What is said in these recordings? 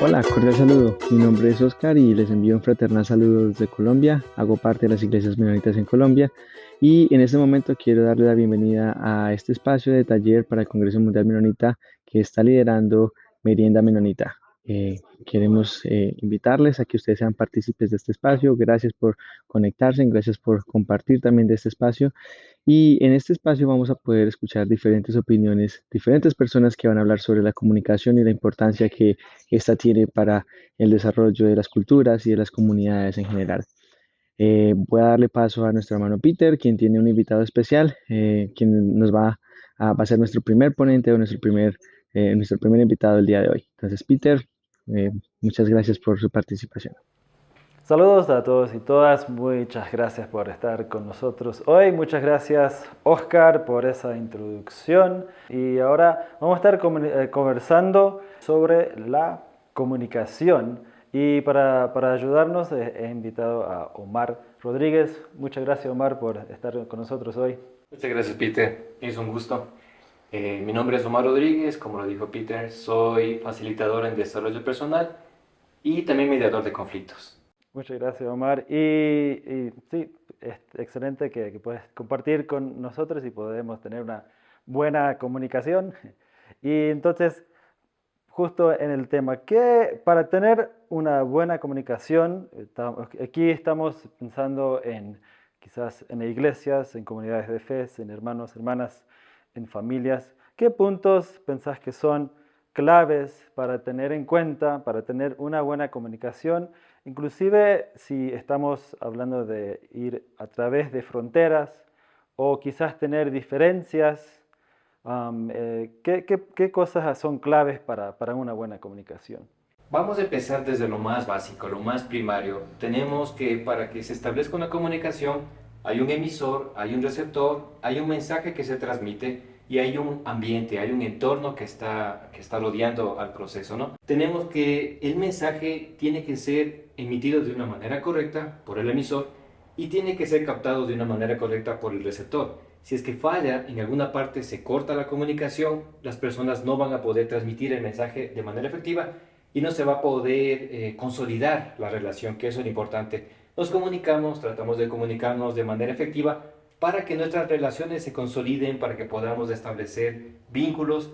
Hola, cordial saludo. Mi nombre es Oscar y les envío un fraternal saludo desde Colombia. Hago parte de las iglesias menonitas en Colombia y en este momento quiero darle la bienvenida a este espacio de taller para el Congreso Mundial Menonita que está liderando Merienda Menonita. Queremos invitarles a que ustedes sean partícipes de este espacio. Gracias por conectarse, gracias por compartir también de este espacio. Y en este espacio vamos a poder escuchar diferentes opiniones, diferentes personas que van a hablar sobre la comunicación y la importancia que esta tiene para el desarrollo de las culturas y de las comunidades en general. Voy a darle paso a nuestro hermano Peter, quien tiene un invitado especial, quien va a ser nuestro primer ponente o nuestro primer invitado del día de hoy. Entonces, Peter, muchas gracias por su participación. Saludos a todos y todas, muchas gracias por estar con nosotros hoy, muchas gracias Oscar por esa introducción y ahora vamos a estar conversando sobre la comunicación y para ayudarnos he invitado a Omar Rodríguez. Muchas gracias Omar por estar con nosotros hoy. Muchas gracias, Peter. Es un gusto. Mi nombre es Omar Rodríguez, como lo dijo Peter, soy facilitador en desarrollo personal y también mediador de conflictos. Muchas gracias, Omar. Y sí, es excelente que puedes compartir con nosotros y podemos tener una buena comunicación. Y entonces, justo en el tema, que para tener una buena comunicación, aquí estamos pensando en quizás en iglesias, en comunidades de fe, en hermanos, hermanas, en familias. ¿Qué puntos pensás que son claves para tener en cuenta, para tener una buena comunicación? Inclusive si estamos hablando de ir a través de fronteras o quizás tener diferencias, ¿qué cosas son claves para una buena comunicación? Vamos a empezar desde lo más básico, lo más primario. Tenemos que, para que se establezca una comunicación, hay un emisor, hay un receptor, hay un mensaje que se transmite y hay un ambiente, hay un entorno que está rodeando al proceso, ¿no? Tenemos que el mensaje tiene que ser emitido de una manera correcta por el emisor y tiene que ser captado de una manera correcta por el receptor. Si es que falla, en alguna parte se corta la comunicación, las personas no van a poder transmitir el mensaje de manera efectiva y no se va a poder consolidar la relación, que eso es lo importante. Nos comunicamos, tratamos de comunicarnos de manera efectiva para que nuestras relaciones se consoliden, para que podamos establecer vínculos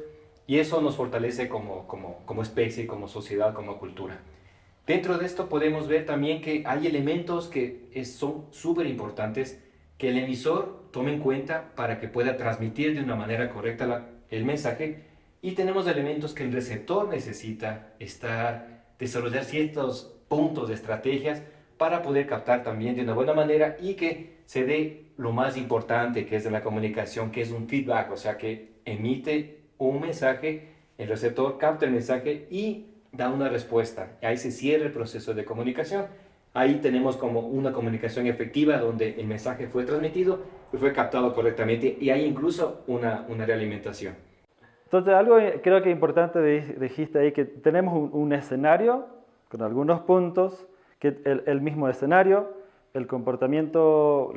y eso nos fortalece como especie, como sociedad, como cultura. Dentro de esto podemos ver también que hay elementos que son súper importantes que el emisor tome en cuenta para que pueda transmitir de una manera correcta el mensaje y tenemos elementos que el receptor necesita desarrollar ciertos puntos de estrategias para poder captar también de una buena manera y que se dé lo más importante que es de la comunicación, que es un feedback, o sea que emite un mensaje, el receptor capta el mensaje y da una respuesta. Ahí se cierra el proceso de comunicación. Ahí tenemos como una comunicación efectiva donde el mensaje fue transmitido y fue captado correctamente y hay incluso una realimentación. Entonces, algo creo que importante dijiste ahí, que tenemos un escenario con algunos puntos, que el mismo escenario, el comportamiento,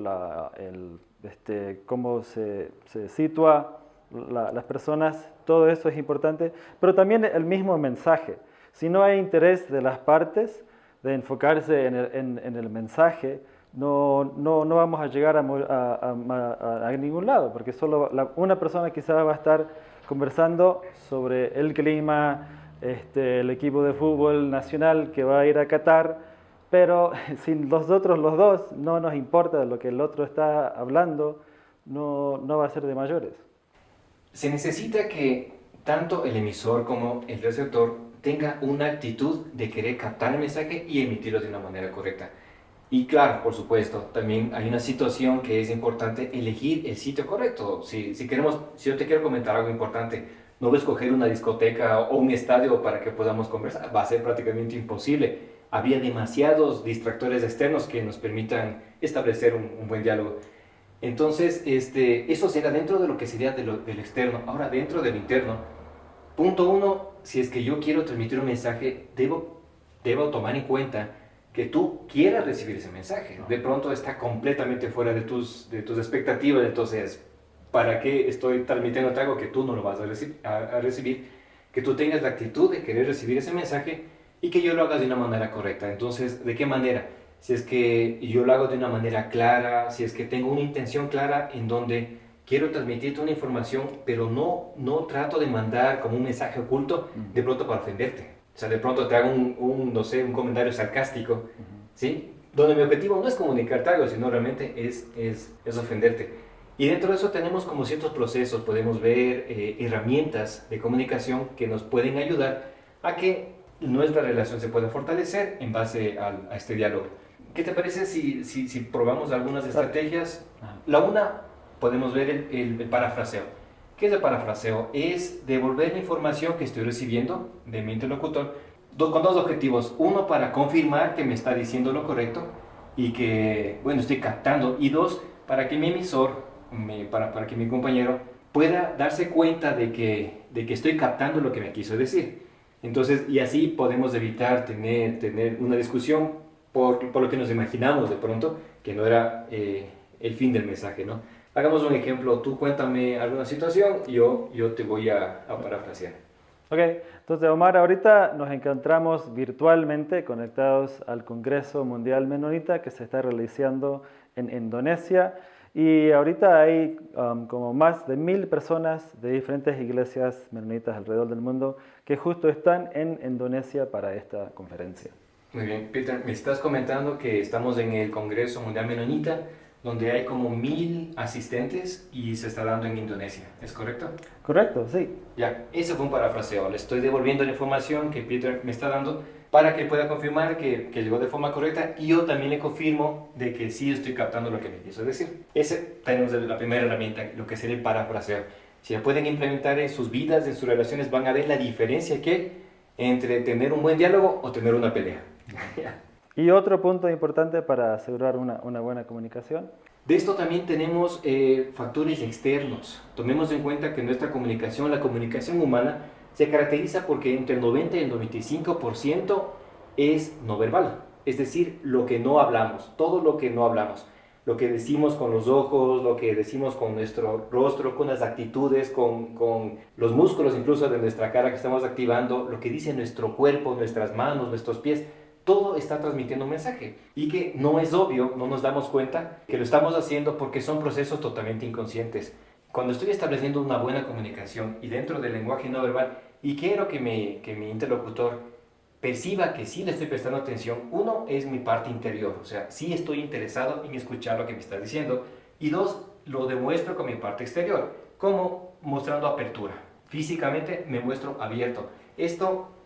cómo se sitúa las personas, todo eso es importante, pero también el mismo mensaje. Si no hay interés de las partes de enfocarse en el mensaje, no vamos a llegar a ningún lado, porque solo una persona quizás va a estar conversando sobre el clima, el equipo de fútbol nacional que va a ir a Qatar, pero si los dos no nos importa lo que el otro está hablando, no va a ser de mayores. Se necesita que tanto el emisor como el receptor tenga una actitud de querer captar el mensaje y emitirlo de una manera correcta. Y claro, por supuesto, también hay una situación que es importante elegir el sitio correcto. Si yo te quiero comentar algo importante, no voy a escoger una discoteca o un estadio para que podamos conversar, va a ser prácticamente imposible. Había demasiados distractores externos que nos permitan establecer un buen diálogo. Entonces, eso será dentro de lo que sería del externo. Ahora, dentro del interno, punto uno, si es que yo quiero transmitir un mensaje, debo tomar en cuenta que tú quieras recibir ese mensaje. De pronto está completamente fuera de tus expectativas, entonces, ¿para qué estoy transmitiendo algo que tú no lo vas a recibir? Que tú tengas la actitud de querer recibir ese mensaje y que yo lo haga de una manera correcta. Entonces, ¿de qué manera? Si es que yo lo hago de una manera clara, si es que tengo una intención clara en donde quiero transmitirte una información, pero no trato de mandar como un mensaje oculto de pronto para ofenderte. O sea, de pronto te hago no sé, un comentario sarcástico, ¿sí? Donde mi objetivo no es comunicarte algo, sino realmente es ofenderte. Y dentro de eso tenemos como ciertos procesos, podemos ver herramientas de comunicación que nos pueden ayudar a que nuestra relación se pueda fortalecer en base a este diálogo. ¿Qué te parece si probamos algunas estrategias? La una, podemos ver el parafraseo. ¿Qué es el parafraseo? Es devolver la información que estoy recibiendo de mi interlocutor con dos objetivos. Uno, para confirmar que me está diciendo lo correcto y que, bueno, estoy captando. Y dos, para que mi emisor, para que mi compañero pueda darse cuenta de que estoy captando lo que me quiso decir. Entonces, y así podemos evitar tener una discusión por lo que nos imaginamos de pronto, que no era el fin del mensaje, ¿no? Hagamos un ejemplo, tú cuéntame alguna situación y yo te voy a parafrasear. Ok, entonces Omar, ahorita nos encontramos virtualmente conectados al Congreso Mundial Menonita que se está realizando en Indonesia y ahorita hay como más de 1000 personas de diferentes iglesias menonitas alrededor del mundo que justo están en Indonesia para esta conferencia. Muy bien, Peter, me estás comentando que estamos en el Congreso Mundial Menonita, donde hay como 1000 asistentes y se está dando en Indonesia, ¿es correcto? Correcto, sí. Ya, ese fue un parafraseo. Le estoy devolviendo la información que Peter me está dando para que pueda confirmar que llegó de forma correcta y yo también le confirmo de que sí estoy captando lo que me quiso decir. Ese tenemos la primera herramienta, lo que sería el parafraseo. Si la pueden implementar en sus vidas, en sus relaciones, van a ver la diferencia que hay entre tener un buen diálogo o tener una pelea. Y otro punto importante para asegurar una buena comunicación. De esto también tenemos factores externos. Tomemos en cuenta que nuestra comunicación, la comunicación humana, se caracteriza porque entre el 90 y el 95% es no verbal. Es decir, lo que no hablamos, todo lo que no hablamos. Lo que decimos con los ojos, lo que decimos con nuestro rostro, con las actitudes, con los músculos incluso de nuestra cara que estamos activando, lo que dice nuestro cuerpo, nuestras manos, nuestros pies. Todo está transmitiendo un mensaje y que no es obvio, no nos damos cuenta que lo estamos haciendo porque son procesos totalmente inconscientes. Cuando estoy estableciendo una buena comunicación y dentro del lenguaje no verbal y quiero que mi interlocutor perciba que sí le estoy prestando atención, uno es mi parte interior, o sea, sí estoy interesado en escuchar lo que me está diciendo y dos, lo demuestro con mi parte exterior, como mostrando apertura. Físicamente me muestro abierto.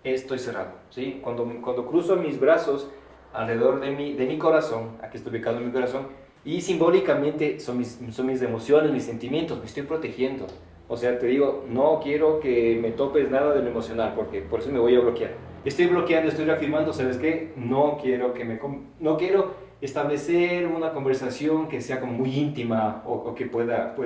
Estoy cerrado, ¿sí? Cuando cruzo mis brazos alrededor de mi corazón, aquí está ubicado mi corazón, y simbólicamente son mis emociones, mis sentimientos, me estoy protegiendo. O sea, te digo, no quiero que me topes nada de lo emocional, porque por eso me voy a bloquear. Estoy bloqueando, estoy reafirmando, ¿sabes qué? No quiero establecer una conversación que sea como muy íntima o que pueda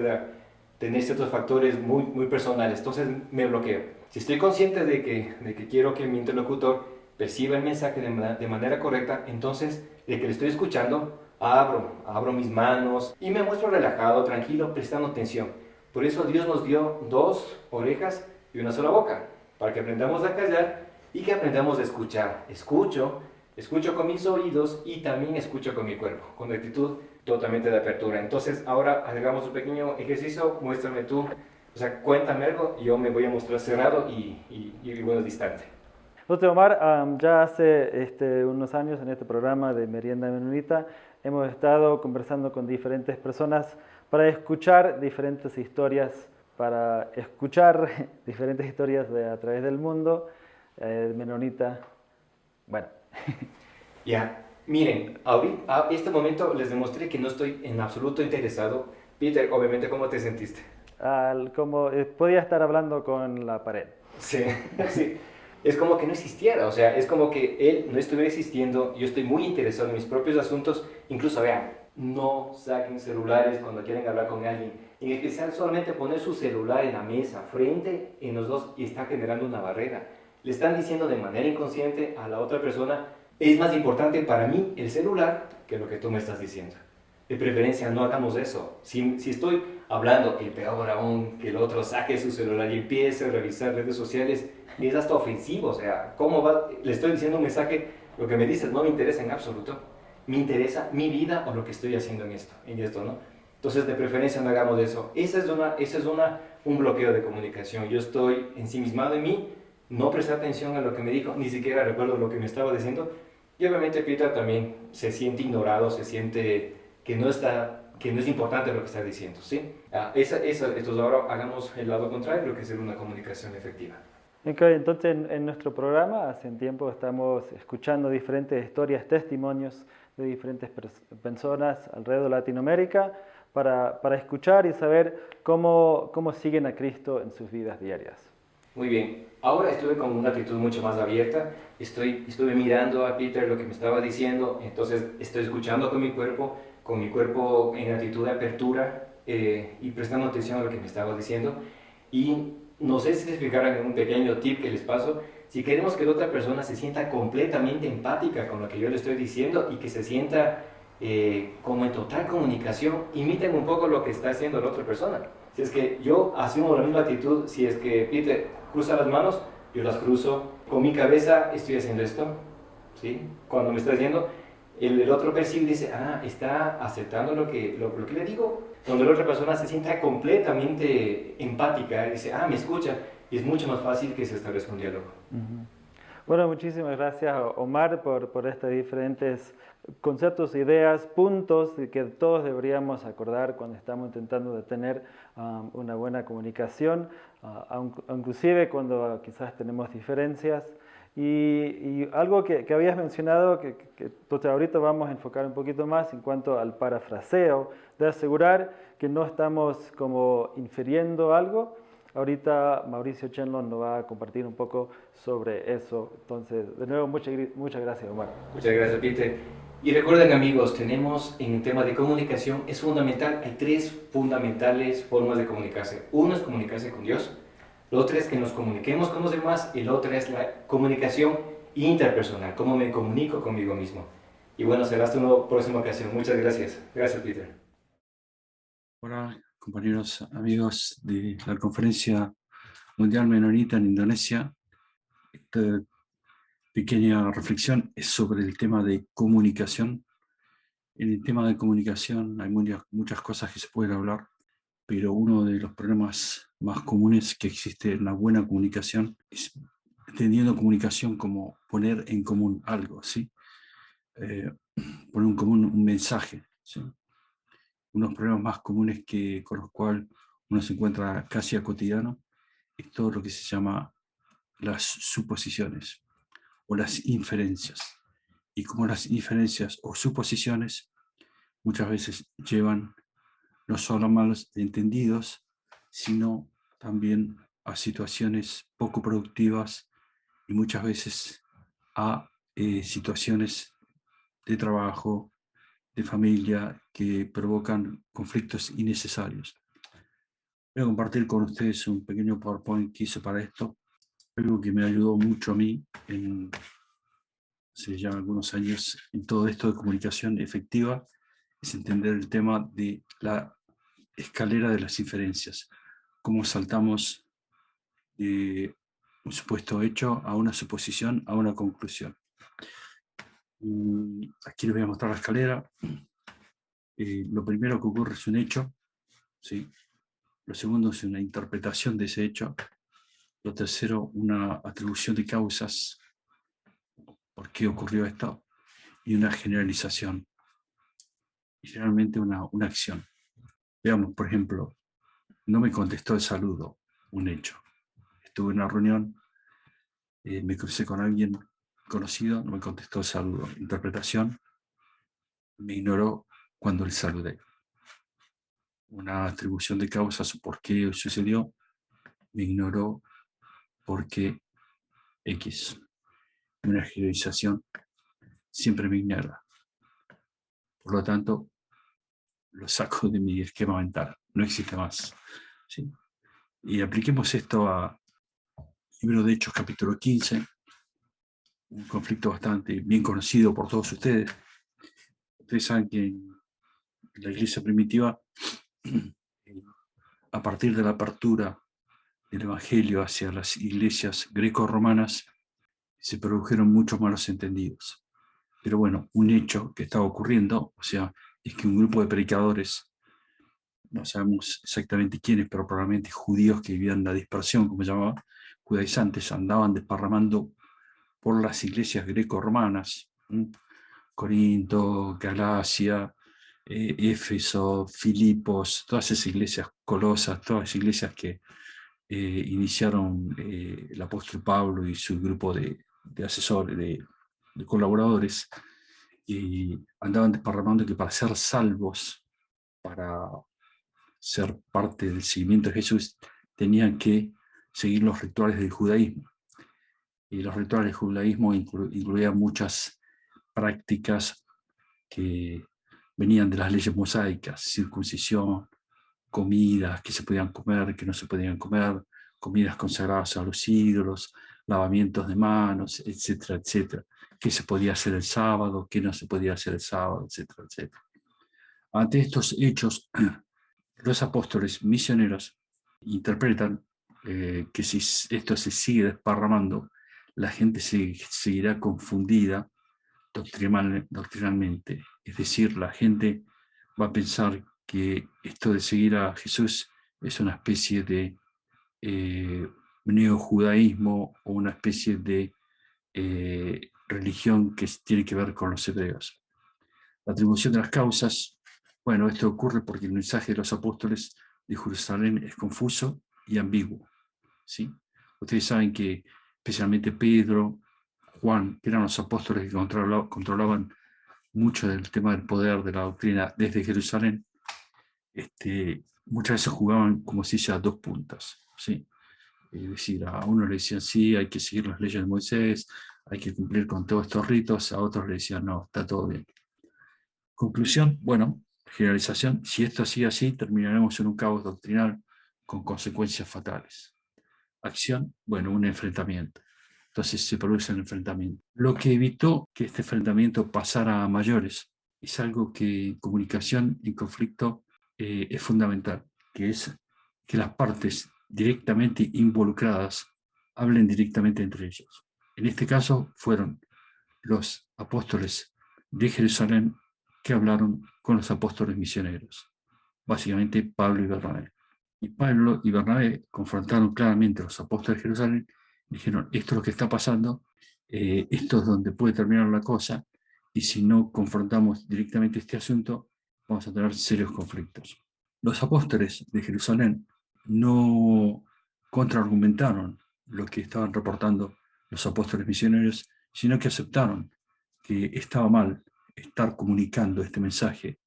tener ciertos factores muy personales. Entonces me bloqueo. Si estoy consciente de que quiero que mi interlocutor perciba el mensaje de manera correcta, entonces de que le estoy escuchando, abro mis manos y me muestro relajado, tranquilo, prestando atención. Por eso Dios nos dio 2 orejas y una sola boca, para que aprendamos a callar y que aprendamos a escuchar. Escucho con mis oídos y también escucho con mi cuerpo, con actitud totalmente de apertura. Entonces ahora hagamos un pequeño ejercicio, muéstrame tú. O sea, cuéntame algo y yo me voy a mostrar cerrado y bueno, distante. Entonces, Omar, ya hace unos años en este programa de Merienda Menonita hemos estado conversando con diferentes personas para escuchar diferentes historias, a través del mundo menonita. Bueno. Ya, miren, ahorita, a este momento les demostré que no estoy en absoluto interesado. Peter, obviamente, ¿cómo te sentiste? Como podía estar hablando con la pared. Sí, sí. Es como que no existiera, o sea, es como que él no estuviera existiendo, yo estoy muy interesado en mis propios asuntos, incluso vean, no saquen celulares cuando quieren hablar con alguien, en especial solamente poner su celular en la mesa, frente en los dos y está generando una barrera. Le están diciendo de manera inconsciente a la otra persona, es más importante para mí el celular que lo que tú me estás diciendo. De preferencia no hagamos eso. Si estoy hablando, y peor aún, que el otro saque su celular y empiece a revisar redes sociales, y es hasta ofensivo, o sea, ¿cómo va? Le estoy diciendo un mensaje, lo que me dices no me interesa en absoluto, me interesa mi vida o lo que estoy haciendo en esto, ¿no? Entonces, de preferencia no hagamos eso. Un bloqueo de comunicación. Yo estoy ensimismado en mí, no presté atención a lo que me dijo, ni siquiera recuerdo lo que me estaba diciendo, y obviamente Peter también se siente ignorado, se siente que no es importante lo que está diciendo, ¿sí? Entonces ahora hagamos el lado contrario, lo que es una comunicación efectiva. Ok, entonces en nuestro programa hace un tiempo estamos escuchando diferentes historias, testimonios de diferentes personas alrededor de Latinoamérica para escuchar y saber cómo siguen a Cristo en sus vidas diarias. Muy bien, ahora estuve con una actitud mucho más abierta, estuve mirando a Peter lo que me estaba diciendo, entonces estoy escuchando con mi cuerpo en actitud de apertura y prestando atención a lo que me estaba diciendo. Y no sé si se fijaran en un pequeño tip que les paso, si queremos que la otra persona se sienta completamente empática con lo que yo le estoy diciendo y que se sienta como en total comunicación, imiten un poco lo que está haciendo la otra persona. Si es que yo asumo la misma actitud, si es que Peter cruza las manos, yo las cruzo, con mi cabeza estoy haciendo esto, ¿sí? Cuando me está diciendo, el otro percibe y dice, está aceptando lo que le digo. Cuando la otra persona se sienta completamente empática, dice, me escucha, y es mucho más fácil que se establezca un diálogo. Uh-huh. Bueno, muchísimas gracias Omar por estos diferentes conceptos, ideas, puntos que todos deberíamos acordar cuando estamos intentando de tener una buena comunicación, inclusive cuando quizás tenemos diferencias. Y algo que habías mencionado, entonces ahorita vamos a enfocar un poquito más en cuanto al parafraseo, de asegurar que no estamos como infiriendo algo. Ahorita Mauricio Chenlon nos va a compartir un poco sobre eso. Entonces, de nuevo, muchas gracias, Omar. Muchas gracias, Peter. Y recuerden, amigos, tenemos en el tema de comunicación, es fundamental, hay 3 fundamentales formas de comunicarse. Uno es comunicarse con Dios, lo otro es que nos comuniquemos con los demás y lo otro es la comunicación interpersonal, cómo me comunico conmigo mismo. Y bueno, será hasta una próxima ocasión. Muchas gracias. Gracias, Peter. Hola, compañeros, amigos de la Conferencia Mundial Menonita en Indonesia. Esta pequeña reflexión es sobre el tema de comunicación. En el tema de comunicación hay muchas cosas que se pueden hablar, pero uno de los problemas más comunes que existe en la buena comunicación es entendiendo comunicación como poner en común algo, ¿sí? Poner en común un mensaje, ¿sí? Unos problemas más comunes con los cuales uno se encuentra casi a cotidiano es todo lo que se llama las suposiciones o las inferencias. Y como las inferencias o suposiciones muchas veces llevan no solo a malos entendidos, sino también a situaciones poco productivas y muchas veces a situaciones de trabajo, de familia, que provocan conflictos innecesarios. Voy a compartir con ustedes un pequeño PowerPoint que hice para esto, algo que me ayudó mucho a mí hace ya algunos años en todo esto de comunicación efectiva, es entender el tema de la escalera de las inferencias, cómo saltamos de un supuesto hecho a una suposición, a una conclusión. Aquí les voy a mostrar la escalera. Lo primero que ocurre es un hecho, ¿sí? Lo segundo es una interpretación de ese hecho. Lo tercero, una atribución de causas, por qué ocurrió esto, y una generalización, y finalmente una acción. Veamos, por ejemplo, no me contestó el saludo, un hecho. Estuve en una reunión, me crucé con alguien conocido, no me contestó el saludo. Interpretación, me ignoró cuando le saludé. Una atribución de causas, por qué sucedió, me ignoró porque X. Una generalización, siempre me ignora. Por lo tanto, lo saco de mi esquema mental, no existe más. ¿Sí? Y apliquemos esto a Libro de Hechos, capítulo 15, un conflicto bastante bien conocido por todos ustedes. Ustedes saben que en la iglesia primitiva a partir de la apertura del Evangelio hacia las iglesias greco-romanas, se produjeron muchos malos entendidos. Pero bueno, un hecho que estaba ocurriendo, o sea, es que un grupo de predicadores, no sabemos exactamente quiénes, pero probablemente judíos que vivían en la dispersión, como se llamaba, judaizantes, andaban desparramando por las iglesias greco-romanas, Corinto, Galacia, Éfeso, Filipos, todas esas iglesias, Colosas, todas esas iglesias que iniciaron el apóstol Pablo y su grupo de asesores, de colaboradores, y andaban desparramando que para ser salvos, para ser parte del seguimiento de Jesús, tenían que seguir los rituales del judaísmo. Y los rituales del judaísmo incluían muchas prácticas que venían de las leyes mosaicas: circuncisión, comidas que se podían comer, que no se podían comer, comidas consagradas a los ídolos, lavamientos de manos, etcétera, etcétera. Qué se podía hacer el sábado, qué no se podía hacer el sábado, etcétera, etcétera. Ante estos hechos, los apóstoles misioneros interpretan que si esto se sigue desparramando, la gente seguirá confundida doctrinalmente. Es decir, la gente va a pensar que esto de seguir a Jesús es una especie de neojudaísmo o una especie de religión que tiene que ver con los hebreos. La atribución de las causas, bueno, esto ocurre porque el mensaje de los apóstoles de Jerusalén es confuso y ambiguo, ¿sí? Ustedes saben que especialmente Pedro, Juan, que eran los apóstoles que controlaban mucho del tema del poder de la doctrina desde Jerusalén, muchas veces jugaban, como se dice, a dos puntas, ¿sí? Es decir, a uno le decían sí, hay que seguir las leyes de Moisés, hay que cumplir con todos estos ritos, a otros le decían no, está todo bien. Conclusión, bueno, generalización: si esto sigue así, terminaremos en un caos doctrinal con consecuencias fatales. Acción, bueno, un enfrentamiento. Entonces se produce el enfrentamiento. Lo que evitó que este enfrentamiento pasara a mayores es algo que en comunicación y conflicto es fundamental, que es que las partes directamente involucradas hablen directamente entre ellos. En este caso fueron los apóstoles de Jerusalén que hablaron con los apóstoles misioneros, básicamente Pablo y Bernabé. Y Pablo y Bernabé confrontaron claramente a los apóstoles de Jerusalén y dijeron: esto es lo que está pasando, esto es donde puede terminar la cosa, y si no confrontamos directamente este asunto, vamos a tener serios conflictos. Los apóstoles de Jerusalén no contraargumentaron lo que estaban reportando los apóstoles misioneros, sino que aceptaron que estaba mal estar comunicando este mensaje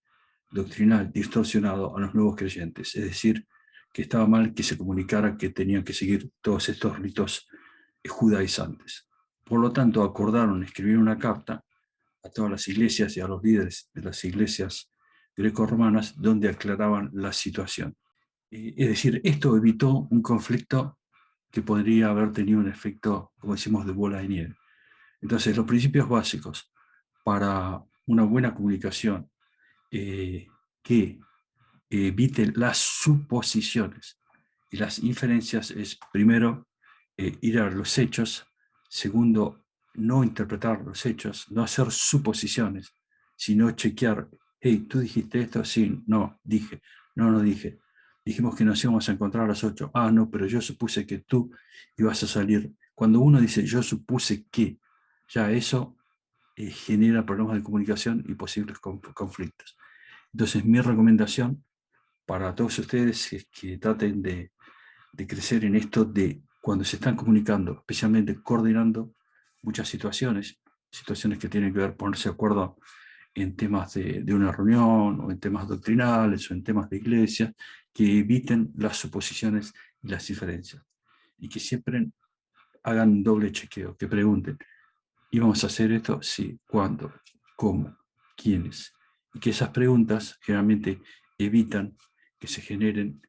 doctrinal distorsionado a los nuevos creyentes, es decir, que estaba mal que se comunicara que tenían que seguir todos estos ritos judaizantes. Por lo tanto, acordaron escribir una carta a todas las iglesias y a los líderes de las iglesias greco-romanas donde aclaraban la situación. Es decir, esto evitó un conflicto que podría haber tenido un efecto, como decimos, de bola de nieve. Entonces, los principios básicos para una buena comunicación que evite las suposiciones y las inferencias es, primero, ir a los hechos; segundo, no interpretar los hechos, no hacer suposiciones, sino chequear: hey, ¿tú dijiste esto? Sí, no, dije, no dije. Dijimos que nos íbamos a encontrar a las 8. Ah, no, pero yo supuse que tú ibas a salir. Cuando uno dice yo supuse que, ya eso genera problemas de comunicación y posibles conflictos. Entonces, mi recomendación para todos ustedes es que traten de crecer en esto de cuando se están comunicando, especialmente coordinando muchas situaciones que tienen que ver ponerse de acuerdo en temas de una reunión, o en temas doctrinales, o en temas de iglesia, que eviten las suposiciones y las diferencias, y que siempre hagan un doble chequeo, que pregunten: ¿íbamos a hacer esto? Sí. ¿Cuándo? ¿Cómo? ¿Quiénes? Y que esas preguntas generalmente evitan que se generen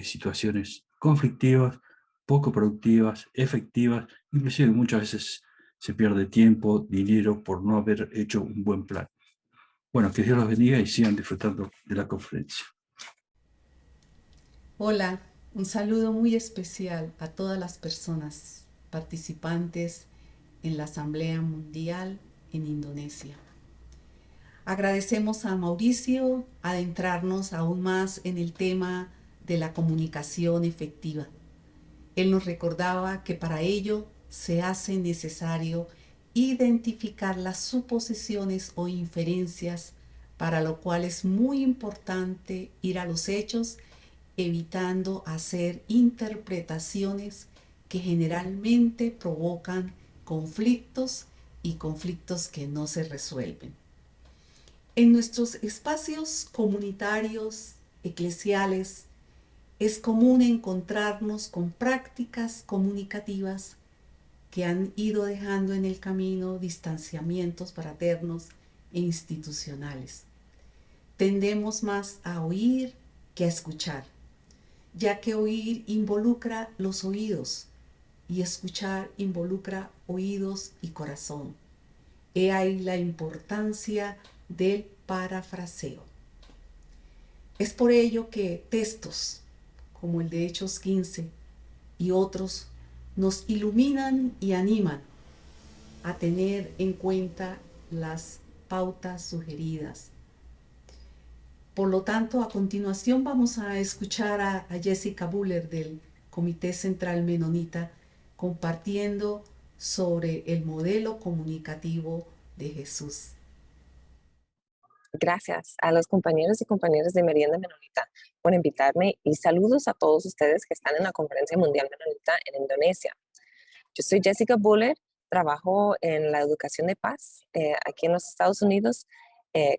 situaciones conflictivas, poco productivas, efectivas, inclusive muchas veces se pierde tiempo, dinero por no haber hecho un buen plan. Bueno, que Dios los bendiga y sigan disfrutando de la conferencia. Hola, un saludo muy especial a todas las personas participantes en la Asamblea Mundial en Indonesia. Agradecemos a Mauricio adentrarnos aún más en el tema de la comunicación efectiva. Él nos recordaba que para ello se hace necesario identificar las suposiciones o inferencias, para lo cual es muy importante ir a los hechos, evitando hacer interpretaciones que generalmente provocan conflictos y conflictos que no se resuelven. En nuestros espacios comunitarios, eclesiales, es común encontrarnos con prácticas comunicativas que han ido dejando en el camino distanciamientos fraternos e institucionales. Tendemos más a oír que a escuchar, ya que oír involucra los oídos y escuchar involucra oídos y corazón. He ahí la importancia del parafraseo. Es por ello que textos como el de Hechos 15 y otros nos iluminan y animan a tener en cuenta las pautas sugeridas. Por lo tanto, a continuación vamos a escuchar a Jessica Buller del Comité Central Menonita compartiendo sobre el modelo comunicativo de Jesús. Gracias a los compañeros y compañeras de Merienda Menonita por invitarme y saludos a todos ustedes que están en la Conferencia Mundial Menonita en Indonesia. Yo soy Jessica Buller, trabajo en la educación de paz aquí en los Estados Unidos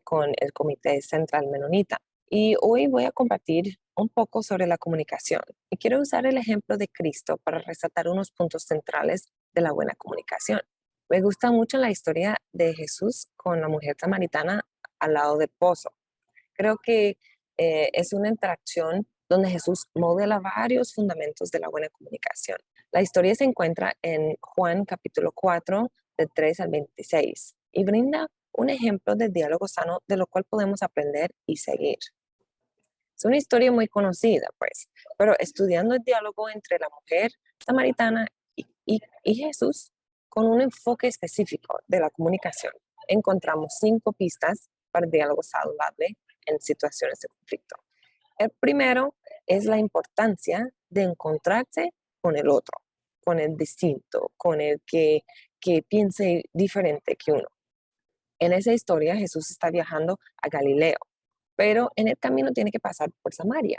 con el Comité Central Menonita. Y hoy voy a compartir un poco sobre la comunicación. Y quiero usar el ejemplo de Cristo para resaltar unos puntos centrales de la buena comunicación. Me gusta mucho la historia de Jesús con la mujer samaritana al lado del pozo. Creo que es una interacción donde Jesús modela varios fundamentos de la buena comunicación. La historia se encuentra en Juan capítulo 4, de 3 al 26, y brinda un ejemplo de diálogo sano de lo cual podemos aprender y seguir. Es una historia muy conocida, pues, pero estudiando el diálogo entre la mujer samaritana y Jesús, con un enfoque específico de la comunicación, encontramos 5 pistas para el diálogo saludable en situaciones de conflicto. El primero es la importancia de encontrarse con el otro, con el distinto, con el que piense diferente que uno. En esa historia Jesús está viajando a Galileo, pero en el camino tiene que pasar por Samaria.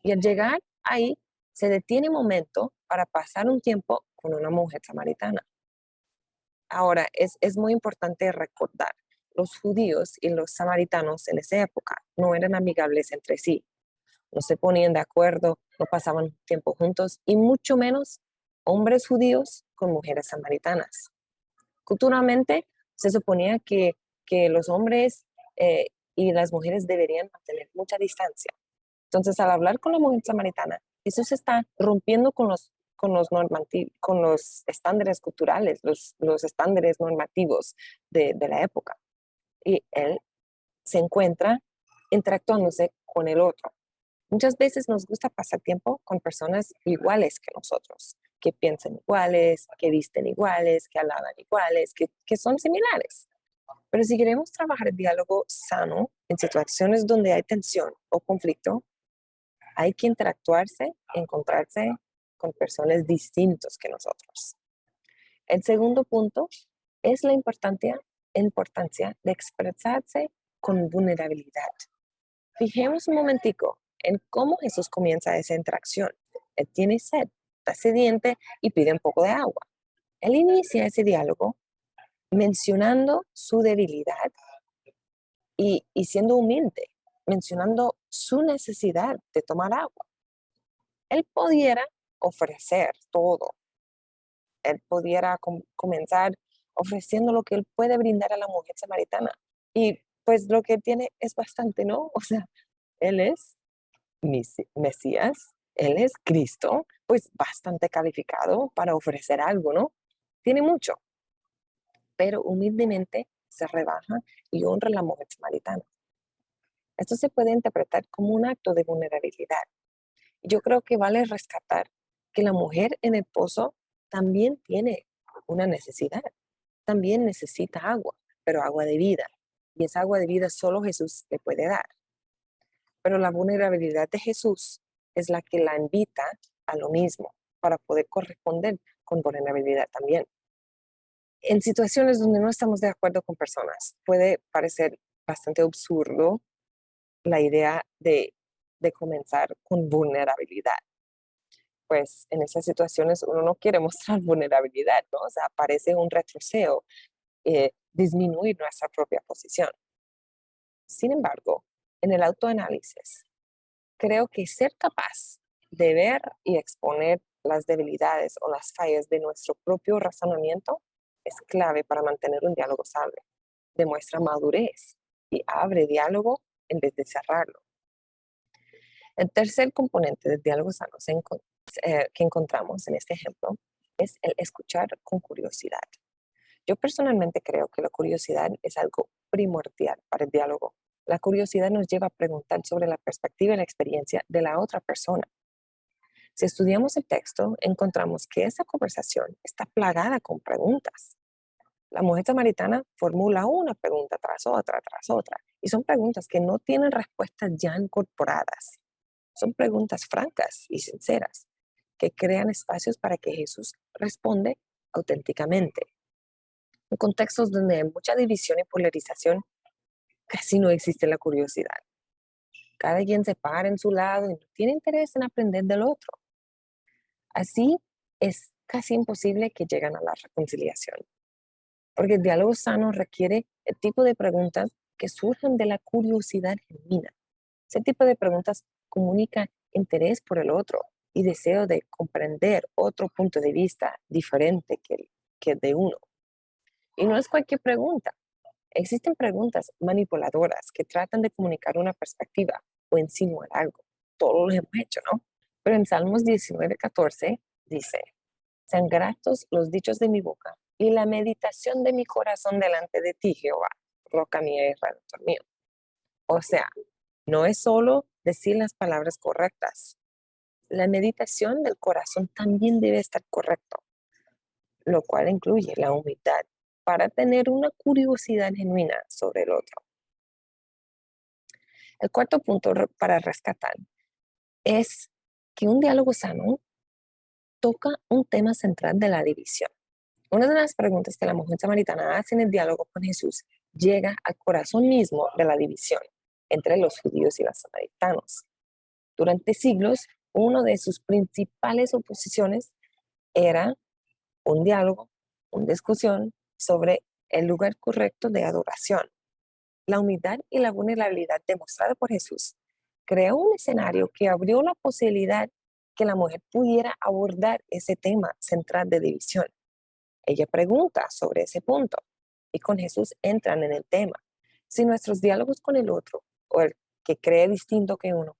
Y al llegar ahí, se detiene un momento para pasar un tiempo con una mujer samaritana. Ahora, es muy importante recordar, los judíos y los samaritanos en esa época no eran amigables entre sí. No se ponían de acuerdo, no pasaban tiempo juntos y mucho menos hombres judíos con mujeres samaritanas. Culturalmente se suponía que los hombres y las mujeres deberían mantener mucha distancia. Entonces, al hablar con la mujer samaritana, Jesús está rompiendo con los estándares culturales, los estándares normativos de la época. Y él se encuentra interactuándose con el otro. Muchas veces nos gusta pasar tiempo con personas iguales que nosotros, que piensan iguales, que visten iguales, que hablan iguales, que son similares. Pero si queremos trabajar el diálogo sano en situaciones donde hay tensión o conflicto, hay que encontrarse con personas distintas que nosotros. El segundo punto es la importancia de expresarse con vulnerabilidad. Fijemos un momentico en cómo Jesús comienza esa interacción. Él tiene sed, está sediente y pide un poco de agua. Él inicia ese diálogo mencionando su debilidad y siendo humilde, mencionando su necesidad de tomar agua. Él pudiera ofrecer todo. Él pudiera comenzar ofreciendo lo que él puede brindar a la mujer samaritana. Y pues lo que tiene es bastante, ¿no? O sea, él es Mesías, él es Cristo, pues bastante calificado para ofrecer algo, ¿no? Tiene mucho, pero humildemente se rebaja y honra a la mujer samaritana. Esto se puede interpretar como un acto de vulnerabilidad. Yo creo que vale rescatar que la mujer en el pozo también tiene una necesidad, también necesita agua, pero agua de vida. Y esa agua de vida solo Jesús le puede dar. Pero la vulnerabilidad de Jesús es la que la invita a lo mismo, para poder corresponder con vulnerabilidad también. En situaciones donde no estamos de acuerdo con personas, puede parecer bastante absurdo la idea de comenzar con vulnerabilidad. Pues en esas situaciones uno no quiere mostrar vulnerabilidad, ¿no? O sea, parece un retroceso, disminuir nuestra propia posición. Sin embargo, en el autoanálisis, creo que ser capaz de ver y exponer las debilidades o las fallas de nuestro propio razonamiento es clave para mantener un diálogo sano. Demuestra madurez y abre diálogo en vez de cerrarlo. El tercer componente del diálogo sano que encontramos en este ejemplo es el escuchar con curiosidad. Yo personalmente creo que la curiosidad es algo primordial para el diálogo. La curiosidad nos lleva a preguntar sobre la perspectiva y la experiencia de la otra persona. Si estudiamos el texto, encontramos que esa conversación está plagada con preguntas. La mujer samaritana formula una pregunta tras otra, y son preguntas que no tienen respuestas ya incorporadas. Son preguntas francas y sinceras que crean espacios para que Jesús responde auténticamente. En contextos donde hay mucha división y polarización, casi no existe la curiosidad. Cada quien se para en su lado y no tiene interés en aprender del otro. Así es casi imposible que lleguen a la reconciliación, porque el diálogo sano requiere el tipo de preguntas que surjan de la curiosidad genuina. Ese tipo de preguntas comunica interés por el otro y deseo de comprender otro punto de vista diferente que el de uno. Y no es cualquier pregunta. Existen preguntas manipuladoras que tratan de comunicar una perspectiva o insinuar algo. Todos lo hemos hecho, ¿no? Pero en Salmos 19:14 dice: sean gratos los dichos de mi boca y la meditación de mi corazón delante de ti, Jehová, roca mía y redentor mío. O sea, no es solo decir las palabras correctas. La meditación del corazón también debe estar correcto, lo cual incluye la humildad para tener una curiosidad genuina sobre el otro. El cuarto punto para rescatar es que un diálogo sano toca un tema central de la división. Una de las preguntas que la mujer samaritana hace en el diálogo con Jesús llega al corazón mismo de la división entre los judíos y los samaritanos. Durante siglos, una de sus principales oposiciones era un diálogo, una discusión sobre el lugar correcto de adoración. La humildad y la vulnerabilidad demostrada por Jesús creó un escenario que abrió la posibilidad que la mujer pudiera abordar ese tema central de división. Ella pregunta sobre ese punto y con Jesús entran en el tema. Si nuestros diálogos con el otro o el que cree distinto que uno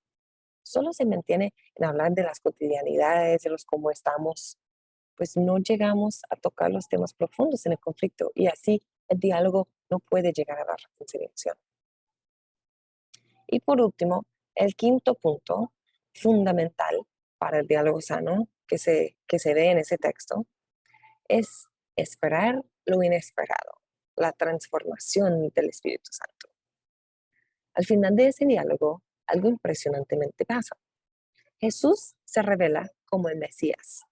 solo se mantiene en hablar de las cotidianidades, de los cómo estamos, pues no llegamos a tocar los temas profundos en el conflicto y así el diálogo no puede llegar a la reconciliación. Y por último, el quinto punto fundamental para el diálogo sano que se ve en ese texto es esperar lo inesperado, la transformación del Espíritu Santo. Al final de ese diálogo, algo impresionantemente pasa. Jesús se revela como el Mesías.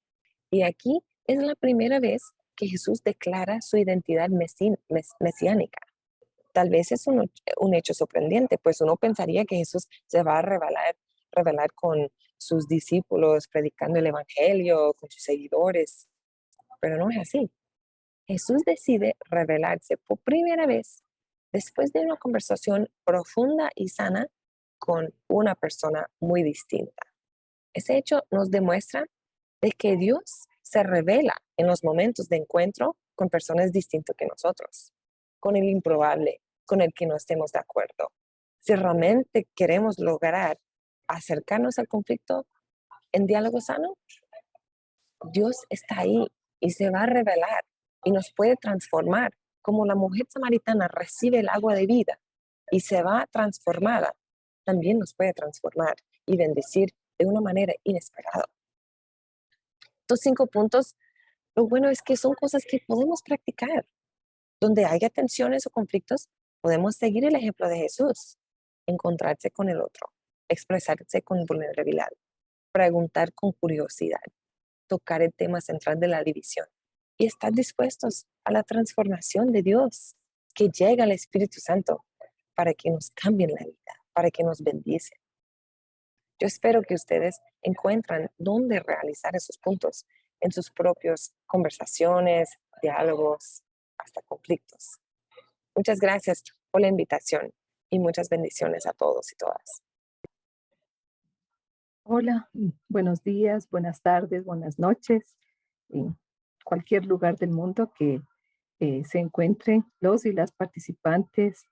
Y aquí es la primera vez que Jesús declara su identidad mesiánica. Tal vez es un hecho sorprendente, pues uno pensaría que Jesús se va a revelar con sus discípulos, predicando el Evangelio, con sus seguidores, pero no es así. Jesús decide revelarse por primera vez después de una conversación profunda y sana con una persona muy distinta. Ese hecho nos demuestra de que Dios se revela en los momentos de encuentro con personas distintas que nosotros, con el improbable, con el que no estemos de acuerdo. Si realmente queremos lograr acercarnos al conflicto en diálogo sano, Dios está ahí y se va a revelar y nos puede transformar, como la mujer samaritana recibe el agua de vida y se va transformada, también nos puede transformar y bendecir de una manera inesperada. Estos 5 puntos, lo bueno es que son cosas que podemos practicar. Donde haya tensiones o conflictos, podemos seguir el ejemplo de Jesús, encontrarse con el otro, expresarse con vulnerabilidad, preguntar con curiosidad, tocar el tema central de la división y estar dispuestos a la transformación de Dios que llega al Espíritu Santo para que nos cambie la vida, para que nos bendice. Yo espero que ustedes encuentran dónde realizar esos puntos en sus propias conversaciones, diálogos, hasta conflictos. Muchas gracias por la invitación y muchas bendiciones a todos y todas. Hola, buenos días, buenas tardes, buenas noches, en cualquier lugar del mundo que se encuentren los y las participantes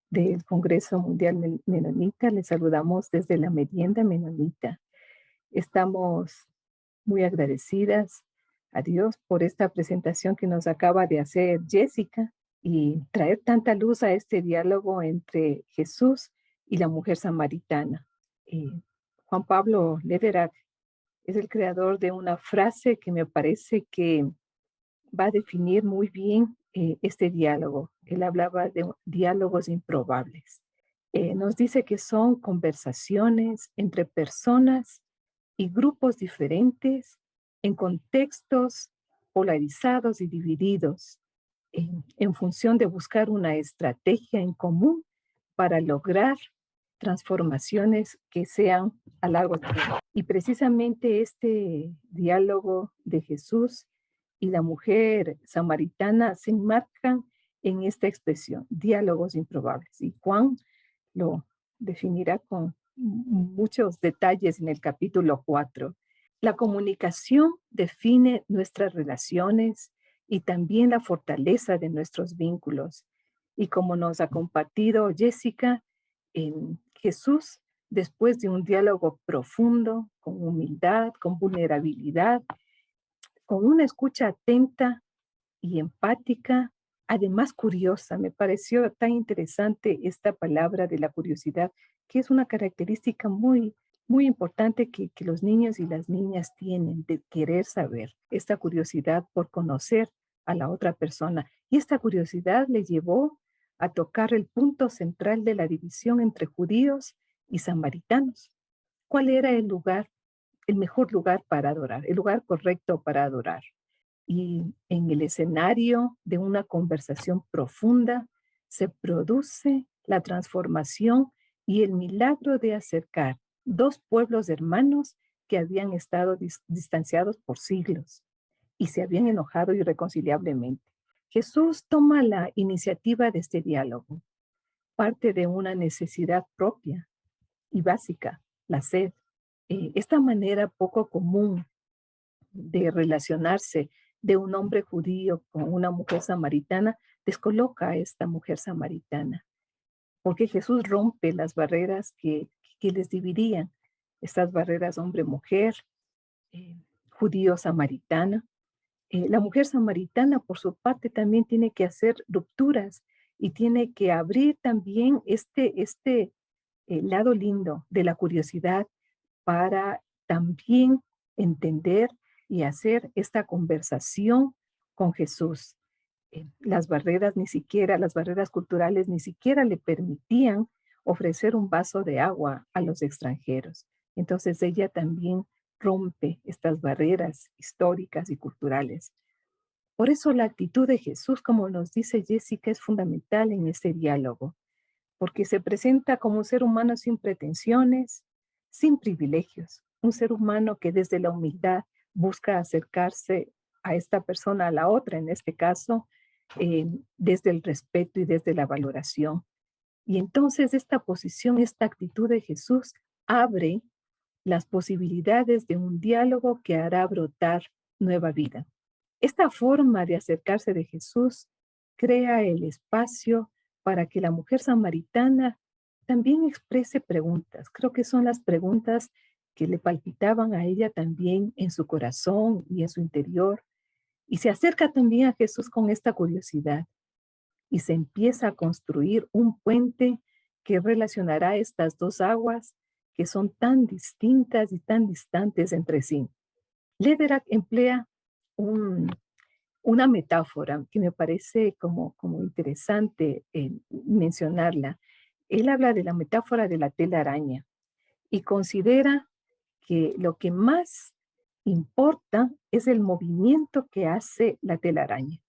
del Congreso Mundial Menonita. Les saludamos desde la Merienda Menonita. Estamos muy agradecidas a Dios por esta presentación que nos acaba de hacer Jessica y traer tanta luz a este diálogo entre Jesús y la mujer samaritana. Juan Pablo Lederach es el creador de una frase que me parece que va a definir muy bien este diálogo. Él hablaba de diálogos improbables. Nos dice que son conversaciones entre personas y grupos diferentes en contextos polarizados y divididos en función de buscar una estrategia en común para lograr transformaciones que sean a largo tiempo. Y precisamente este diálogo de Jesús y la mujer samaritana se enmarcan en esta expresión, diálogos improbables. Y Juan lo definirá con muchos detalles en el capítulo 4. La comunicación define nuestras relaciones y también la fortaleza de nuestros vínculos. Y como nos ha compartido Jessica, en Jesús, después de un diálogo profundo, con humildad, con vulnerabilidad, con una escucha atenta y empática, además curiosa. Me pareció tan interesante esta palabra de la curiosidad, que es una característica muy importante que los niños y las niñas tienen, de querer saber, esta curiosidad por conocer a la otra persona. Y esta curiosidad le llevó a tocar el punto central de la división entre judíos y samaritanos. ¿Cuál era el lugar, el mejor lugar para adorar, el lugar correcto para adorar? Y en el escenario de una conversación profunda se produce la transformación y el milagro de acercar dos pueblos hermanos que habían estado distanciados por siglos y se habían enojado irreconciliablemente. Jesús toma la iniciativa de este diálogo, parte de una necesidad propia y básica, la sed. Esta manera poco común de relacionarse de un hombre judío con una mujer samaritana descoloca a esta mujer samaritana, porque Jesús rompe las barreras que les dividían, estas barreras hombre-mujer, judío-samaritana. La mujer samaritana, por su parte, también tiene que hacer rupturas y tiene que abrir también este lado lindo de la curiosidad para también entender y hacer esta conversación con Jesús. Las barreras culturales ni siquiera le permitían ofrecer un vaso de agua a los extranjeros. Entonces ella también rompe estas barreras históricas y culturales. Por eso la actitud de Jesús, como nos dice Jessica, es fundamental en este diálogo, porque se presenta como un ser humano sin pretensiones, sin privilegios, un ser humano que desde la humildad busca acercarse a esta persona, a la otra, en este caso, desde el respeto y desde la valoración. Y entonces esta posición, esta actitud de Jesús abre las posibilidades de un diálogo que hará brotar nueva vida. Esta forma de acercarse de Jesús crea el espacio para que la mujer samaritana también exprese preguntas. Creo que son las preguntas que le palpitaban a ella también en su corazón y en su interior. Y se acerca también a Jesús con esta curiosidad. Y se empieza a construir un puente que relacionará estas dos aguas que son tan distintas y tan distantes entre sí. Lederach emplea una metáfora que me parece como interesante mencionarla. Él habla de la metáfora de la telaraña y considera que lo que más importa es el movimiento que hace la telaraña.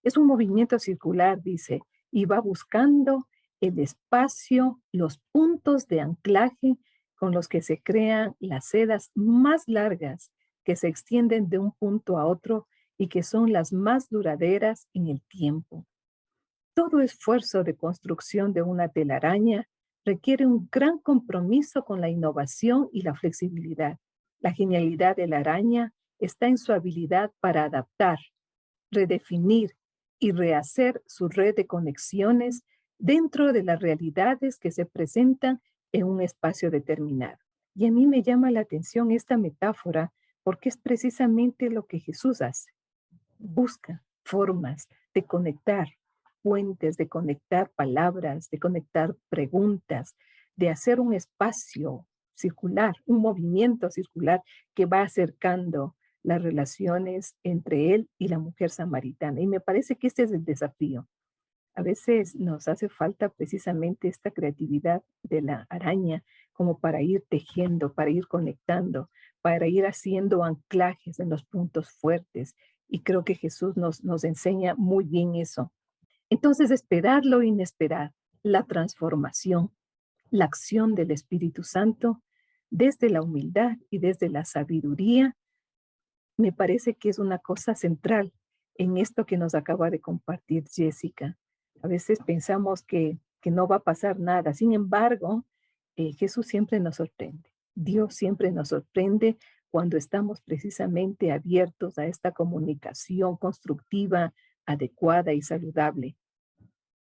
Es un movimiento circular, dice, y va buscando el espacio, los puntos de anclaje con los que se crean las sedas más largas que se extienden de un punto a otro y que son las más duraderas en el tiempo. Todo esfuerzo de construcción de una telaraña requiere un gran compromiso con la innovación y la flexibilidad. La genialidad de la araña está en su habilidad para adaptar, redefinir y rehacer su red de conexiones dentro de las realidades que se presentan en un espacio determinado. Y a mí me llama la atención esta metáfora porque es precisamente lo que Jesús hace. Busca formas de conectar puentes, de conectar palabras, de conectar preguntas, de hacer un espacio circular, un movimiento circular que va acercando las relaciones entre él y la mujer samaritana. Y me parece que este es el desafío. A veces nos hace falta precisamente esta creatividad de la araña como para ir tejiendo, para ir conectando, para ir haciendo anclajes en los puntos fuertes. Y creo que Jesús nos enseña muy bien eso. Entonces, esperar lo inesperado, la transformación, la acción del Espíritu Santo desde la humildad y desde la sabiduría, me parece que es una cosa central en esto que nos acaba de compartir Jessica. A veces pensamos que no va a pasar nada. Sin embargo, Jesús siempre nos sorprende. Dios siempre nos sorprende cuando estamos precisamente abiertos a esta comunicación constructiva, adecuada y saludable.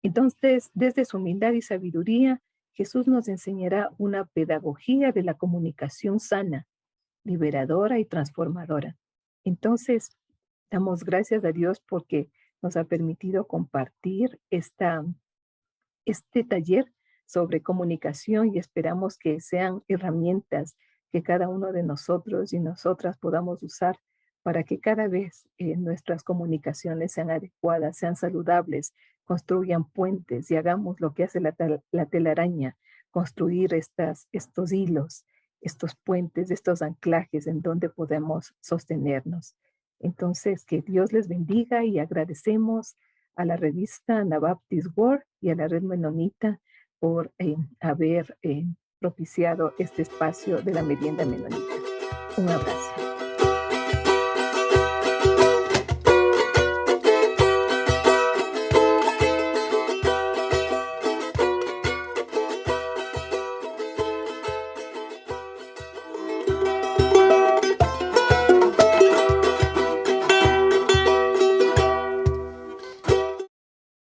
Entonces, desde su humildad y sabiduría, Jesús nos enseñará una pedagogía de la comunicación sana, liberadora y transformadora. Entonces, damos gracias a Dios porque nos ha permitido compartir este taller sobre comunicación y esperamos que sean herramientas que cada uno de nosotros y nosotras podamos usar para que cada vez nuestras comunicaciones sean adecuadas, sean saludables, construyan puentes y hagamos lo que hace la telaraña, construir estos hilos, estos puentes, estos anclajes en donde podemos sostenernos. Entonces, que Dios les bendiga y agradecemos a la revista Anabaptist World y a la Red Menonita por haber propiciado este espacio de la merienda menonita. Un abrazo.